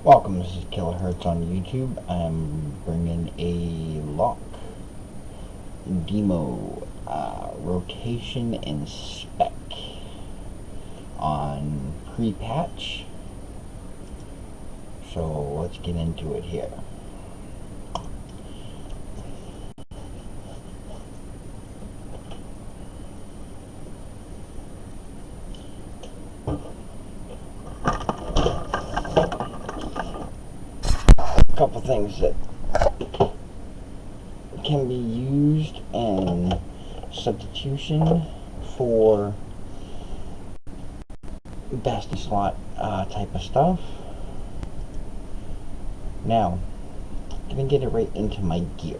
Welcome, this is Kilohertz on YouTube. I'm bringing a lock demo, rotation and spec on prepatch. So let's get into it here. Couple things that can be used in substitution for best slot type of stuff. Now, I'm gonna get it right into my gear.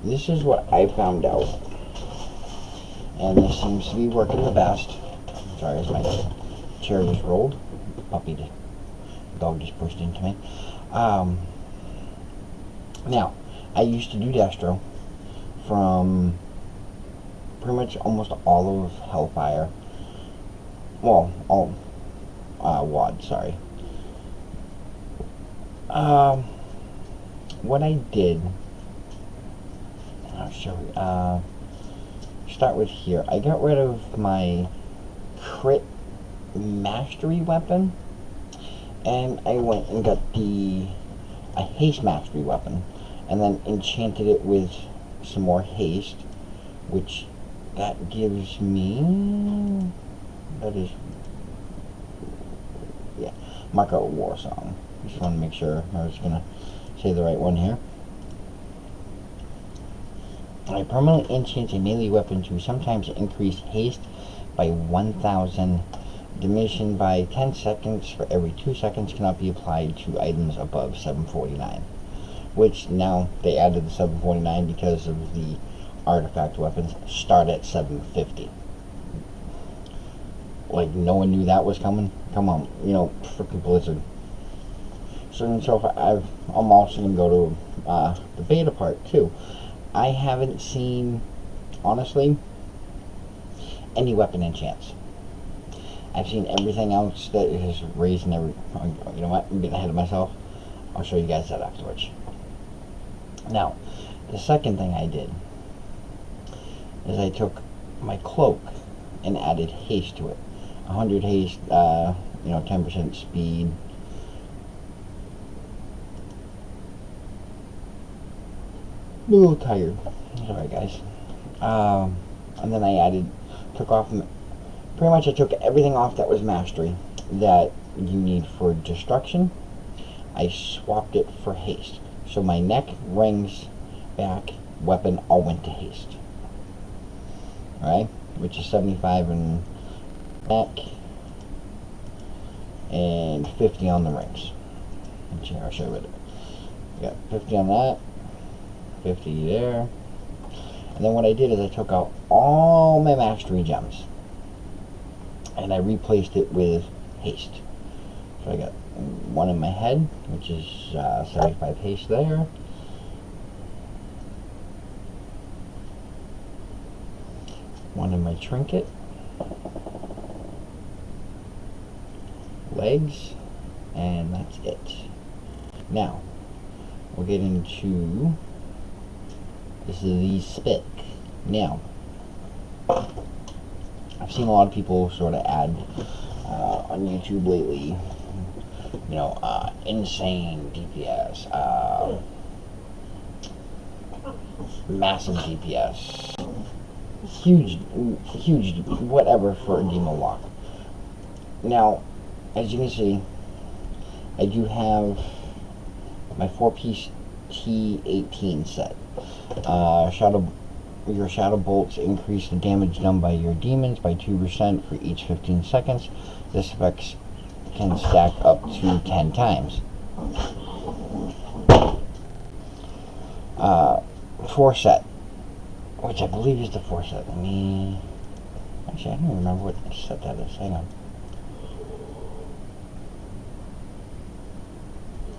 This is what I found out, and this seems to be working the best. Sorry, as my chair just rolled. Dog just pushed into me. Now, I used to do destro from pretty much almost all of Hellfire. Well, all WAD, sorry. What I did, I'll show you, start with here. I got rid of my crit mastery weapon, and I went and got a haste mastery weapon, and then enchanted it with some more haste, which that gives me, that is, yeah, Marco War Song. Just want to make sure I was gonna say the right one here. I permanently enchant a melee weapon to sometimes increase haste by 1,000. Diminishing by 10 seconds for every 2 seconds, cannot be applied to items above 749. Which now they added the 749 because of the artifact weapons start at 750. Like, no one knew that was coming? Come on, you know, frickin' Blizzard. So I'm also going to go to the beta part too. I haven't seen, honestly, any weapon enchants. I've seen everything else that is raised and you know what, I'm getting ahead of myself. I'll show you guys that afterwards. Now, the second thing I did is I took my cloak and added haste to it. 100 haste, 10% speed. I'm a little tired. Sorry, guys. And then I took off. Pretty much I took everything off that was mastery that you need for destruction. I swapped it for haste. So my neck, rings, back, weapon all went to haste. Alright? Which is 75 in neck and 50 on the rings. I'll show you what I got 50 on that, 50 there. And then what I did is I took out all my mastery gems, and I replaced it with haste. So I got one in my head, which is 75 haste there. One in my trinket. Legs. And that's it. Now, we'll get into, this is the spec. Now, I've seen a lot of people sort of add on YouTube lately, you know, insane DPS, massive DPS, huge, whatever for a demo lock. Now, as you can see, I do have my 4-piece T18 set. Your shadow bolts increase the damage done by your demons by 2% for each 15 seconds. This effect can stack up to 10 times. 4 set, which I believe is the 4 set. Actually, I don't remember what set that is. Hang on.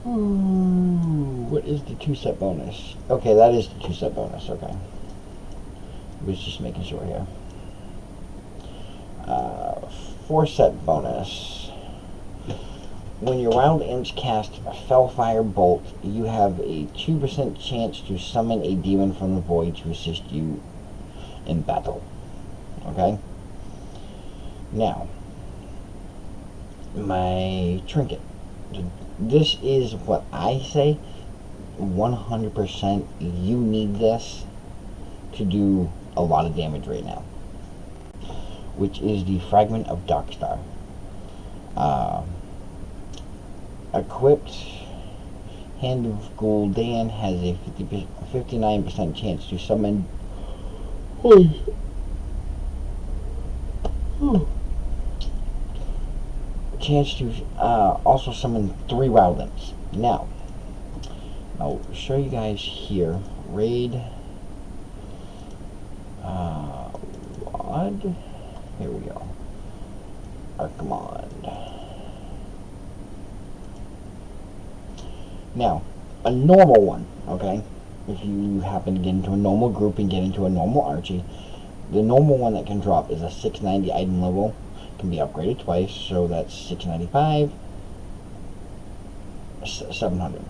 Ooh, what is the 2 set bonus? Okay, that is the 2 set bonus. Okay. I was just making sure here. 4 set bonus. When your wild imps cast Fellfire Bolt, you have a 2% chance to summon a demon from the void to assist you in battle. Okay? Now, my trinket. This is what I say. 100% you need this to do a lot of damage right now, which is the Fragment of Darkstar. Equipped, Hand of Gul'dan has a 59% chance to summon chance to also summon 3 wild imps. Now, I'll show you guys here. Raid Wad. Here we go. Archimond. Now, a normal one, okay? If you happen to get into a normal group and get into a normal Archie, the normal one that can drop is a 690 item level. Can be upgraded twice, so that's 695, 700.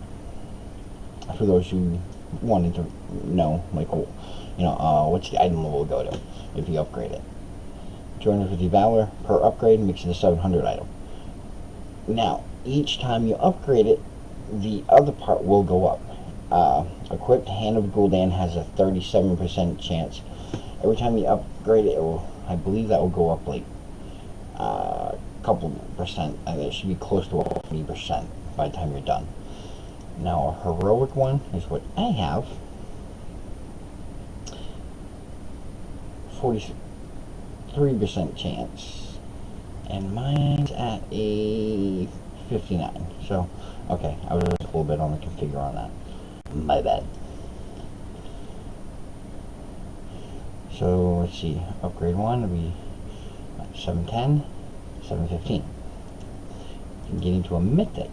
For those who wanted to know, like, what's the item level go to if you upgrade it. 250 Valor per upgrade makes it a 700 item. Now, each time you upgrade it, the other part will go up. Equipped Hand of Gul'dan has a 37% chance. Every time you upgrade it, I believe that will go up like a couple percent. I mean, it should be close to 40% by the time you're done. Now, a heroic one is what I have. 43% chance. And mine's at a 59. So, okay, I was just a little bit on the configure on that. My bad. So, let's see. Upgrade 1 will be 710, 715. Getting to a mythic,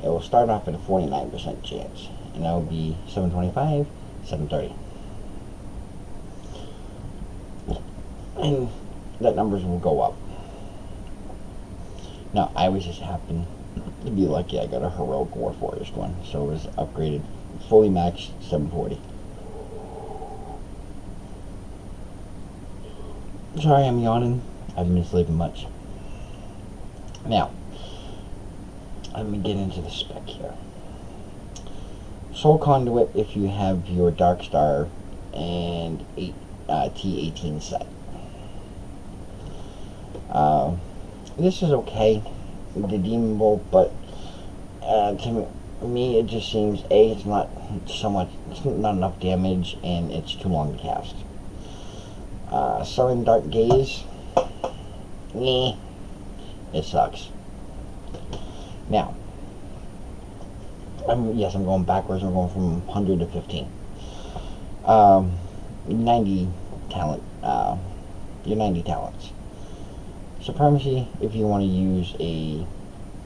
it will start off at a 49% chance, and that will be 725, 730. And that numbers will go up. Now, I always just happen to be lucky I got a heroic Warforged one, so it was upgraded fully maxed 740. Sorry, I'm yawning. I haven't been sleeping much. Now, let me get into the spec here. Soul Conduit if you have your Darkstar and T18 set. This is okay, the Demon Bolt, but to me it just seems it's not so much, it's not enough damage, and it's too long to cast. Southern Dark Gaze, it sucks. Now, I'm going backwards. I'm going from 100 to 15. 90 talent. Your 90 talents. Supremacy, if you want to use a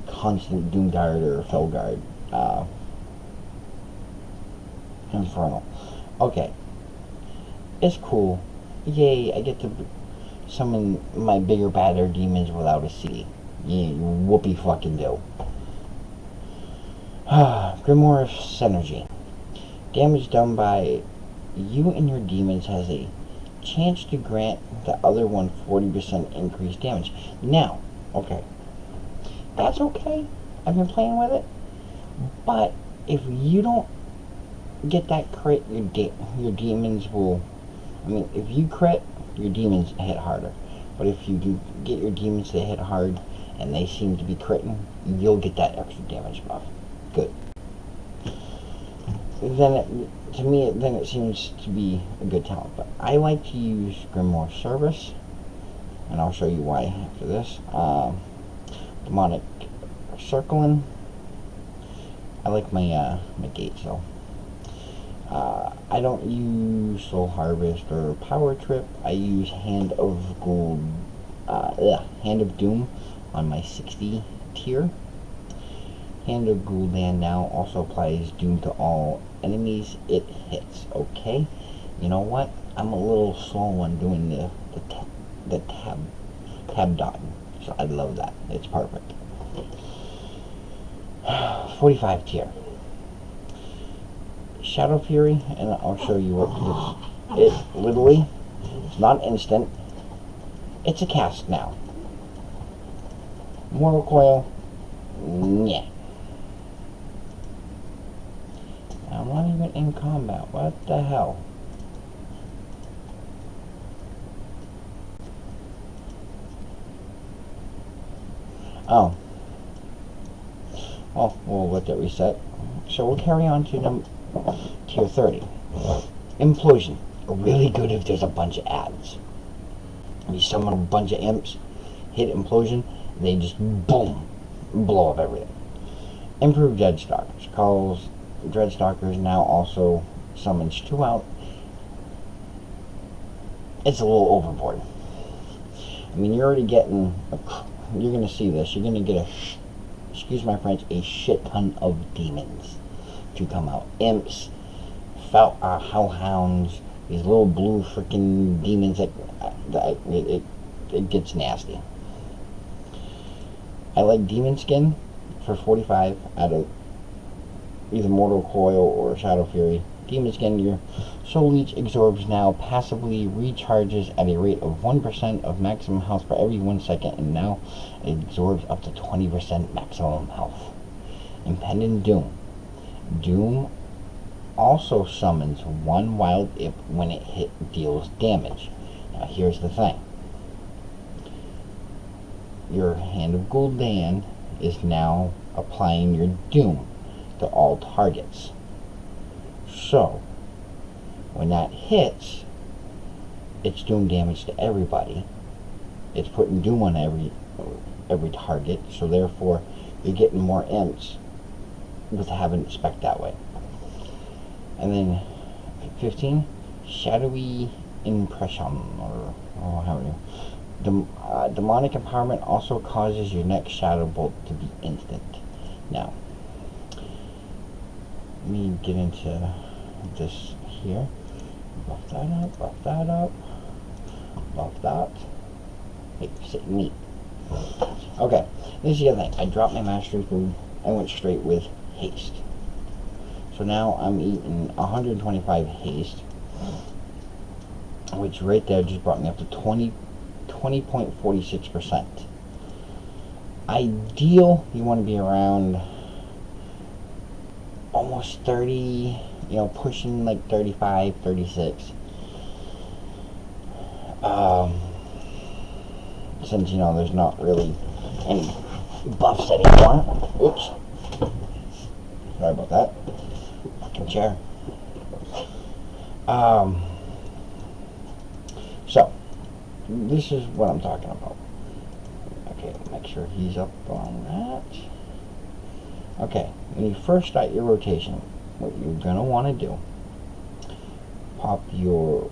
constant Doomguard or Felguard. Infernal. Okay. It's cool. Yay, I get to summon my bigger, badder demons without a CD. Yeah, whoopee fucking do. Grimoire of Synergy. Damage done by you and your demons has a chance to grant the other one 40% increased damage. Now, okay. That's okay. I've been playing with it. But if you don't get that crit, your demons will... I mean, if you crit, your demons hit harder. But if you do get your demons to hit hard, and they seem to be critting, you'll get that extra damage buff. Good. Then to me, it seems to be a good talent. But I like to use Grimoire Service, and I'll show you why after this. Demonic Circling. I like my my gates though. I don't use Soul Harvest or Power Trip. I use Hand of Doom on my 60 tier. Hand of Gul'dan now also applies Doom to all enemies it hits. Okay, you know what? I'm a little slow on doing the tab dotting, so I love that. It's perfect. 45 tier. Shadow Fury, and I'll show you what this. It literally, it's not instant. It's a cast now. Mortal Coil, yeah. I'm not even in combat. What the hell? Oh. Well, we'll let that reset. So we'll carry on to tier 30. Implosion. Really good if there's a bunch of ads. You summon a bunch of imps, hit Implosion, they just boom, blow up everything. Improved Dreadstalkers. Calls Dreadstalkers now also summons 2 out. It's a little overboard. I mean, you're already getting, you're going to see this, you're going to get excuse my French, a shit ton of demons to come out. Imps, hellhounds, these little blue freaking demons that it gets nasty. I like Demon Skin for 45 out of either Mortal Coil or Shadow Fury. Demon Skin, your Soul Leech absorbs now passively recharges at a rate of 1% of maximum health for every 1 second, and now it absorbs up to 20% maximum health. Impending Doom. Doom also summons 1 wild imp when it deals damage. Now here's the thing. Your Hand of Gul'dan is now applying your Doom to all targets. So, when that hits, it's doing damage to everybody. It's putting Doom on every target, so therefore you're getting more imps with having spec that way. And then 15, Shadowy Impression, or how do you? Demonic Empowerment also causes your next Shadow Bolt to be instant. Now, let me get into this here. Buff that up, buff that up, buff that. Hey, sit neat. Okay, this is the other thing. I dropped my mastery food. I went straight with haste. So now I'm eating 125 haste, which right there just brought me up to 20.46%. Ideal, you want to be around almost 30, pushing like 35, 36. Since, there's not really any buffs anymore. Oops. Sorry about that. Fucking chair. So, this is what I'm talking about. Okay, make sure he's up on that. Okay, when you first start your rotation, what you're going to want to do, pop your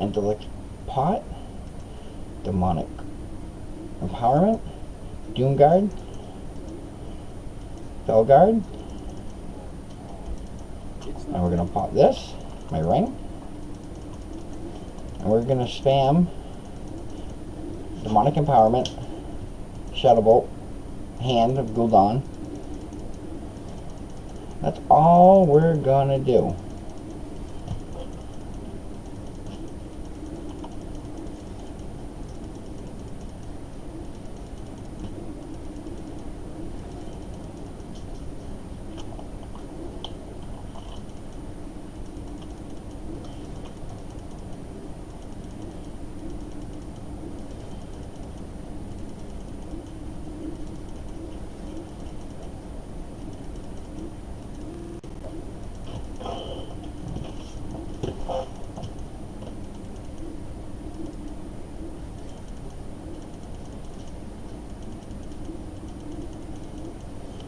intellect pot, demonic empowerment, doom guard, fell guard, and we're going to pop this, my ring, and we're going to spam demonic empowerment, Shadow Bolt, Hand of Gul'dan. That's all we're gonna do.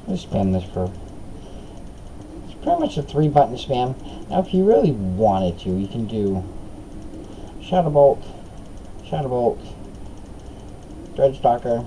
Let's spam this for, it's pretty much a 3-button spam. Now if you really wanted to, you can do Shadow Bolt, Dreadstalker,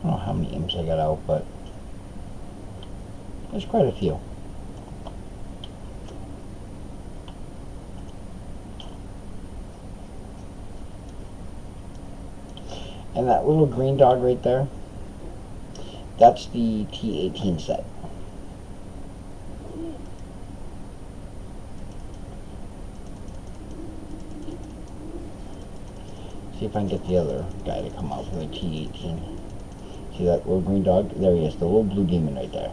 don't know how many imps I got out, but there's quite a few. And that little green dog right there, that's the T18 set. See if I can get the other guy to come out for the T18. See that little green dog? There he is, the little blue demon right there.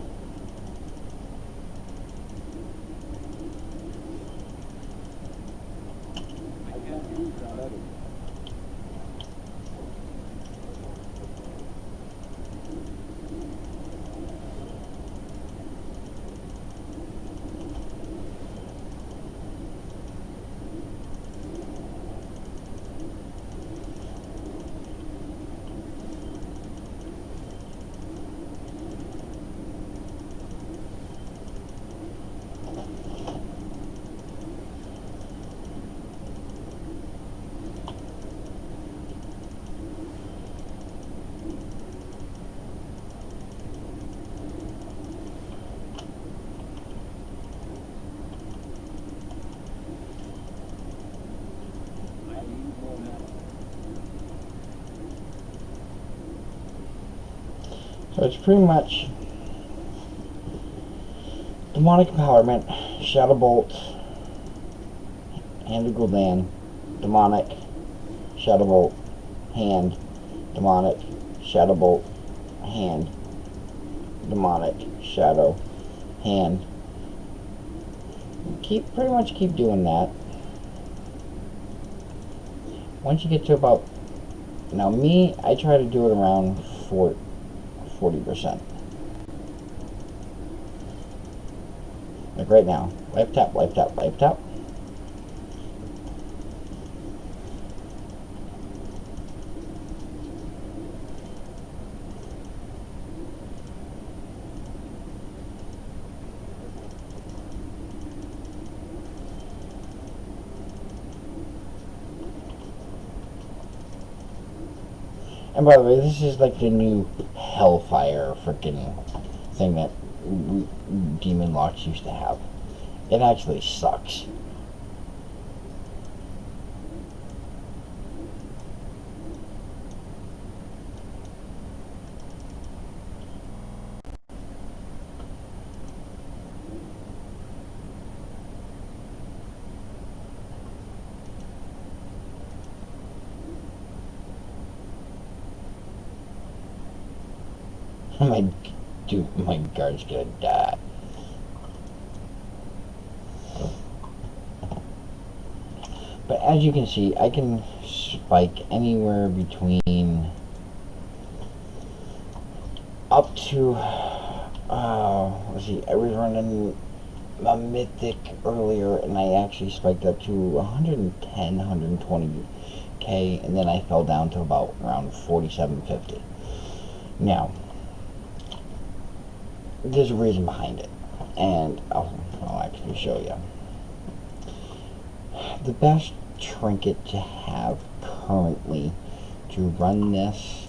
So it's pretty much demonic empowerment, shadow bolt, hand of Gul'dan, demonic, shadow bolt, hand, demonic, shadow bolt, hand, demonic, shadow, hand. Pretty much keep doing that. Once you get to about, now me, I try to do it around 40%. Like right now, wipe tap, wipe tap, wipe tap. And by the way, this is like the new Hellfire freaking thing that Demon Locks used to have. It actually sucks. My guard's gonna die. But as you can see, I can spike anywhere between up to, let's see, I was running a mythic earlier and I actually spiked up to 110, 120k, and then I fell down to about around 4750. Now, there's a reason behind it, and I'll actually show you. The best trinket to have currently to run this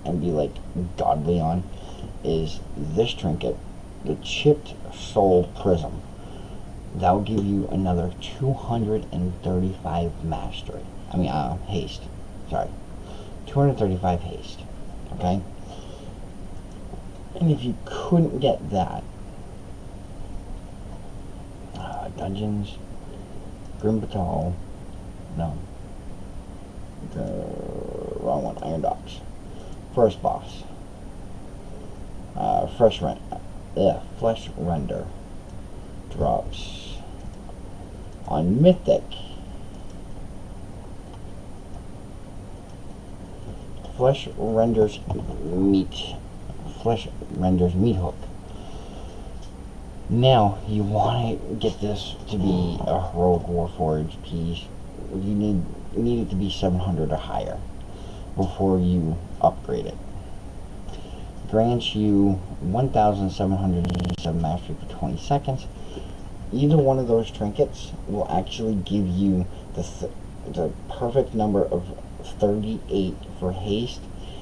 and be like godly on is this trinket, the chipped soul prism. That will give you another 235 mastery. I mean, haste. Sorry, 235 haste. Okay. And if you couldn't get that, dungeons, Grim Batal, no, the wrong one, Iron Docks, first boss, flesh render drops on mythic, flesh renders meat hook. Now you want to get this to be a heroic warforged piece. You need it to be 700 or higher before you upgrade it. Grants you 1,787 mastery for 20 seconds. Either one of those trinkets will actually give you the perfect number of 38 for haste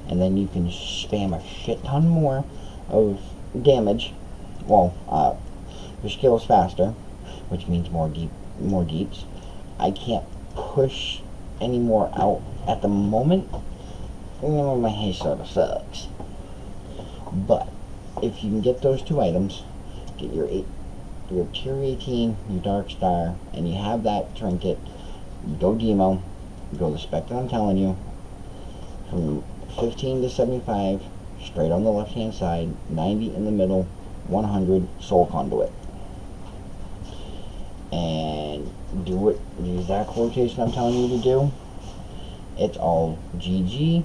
and then you can spam a shit ton more of damage. Well, your skill is faster, which means more deeps. I can't push any more out at the moment. My hay sort of sucks. But if you can get those two items, get your tier 18, your dark star, and you have that trinket, you go demo, you go the spec that I'm telling you, from 15 to 75, straight on the left hand side, 90 in the middle, 100 soul conduit. And do it the exact rotation I'm telling you to do. It's all GG,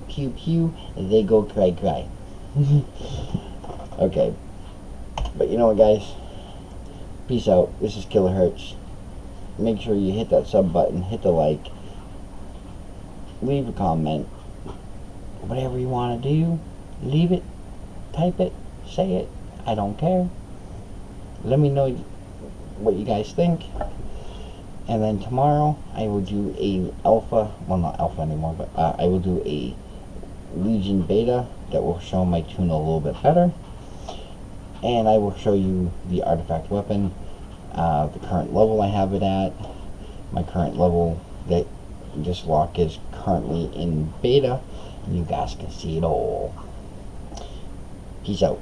pew pew, they go cry cry. Okay, but you know what, guys, peace out. This is Kilohertz. Make sure you hit that sub button, hit the like, leave a comment, whatever you want to do, leave it, type it, say it, I don't care. Let me know what you guys think. And then tomorrow I will do a alpha, well, not alpha anymore, but I will do a Legion beta that will show my tune a little bit better, and I will show you the artifact weapon, the current level I have it at, my current level that this lock is currently in beta, and you guys can see it all. Peace out.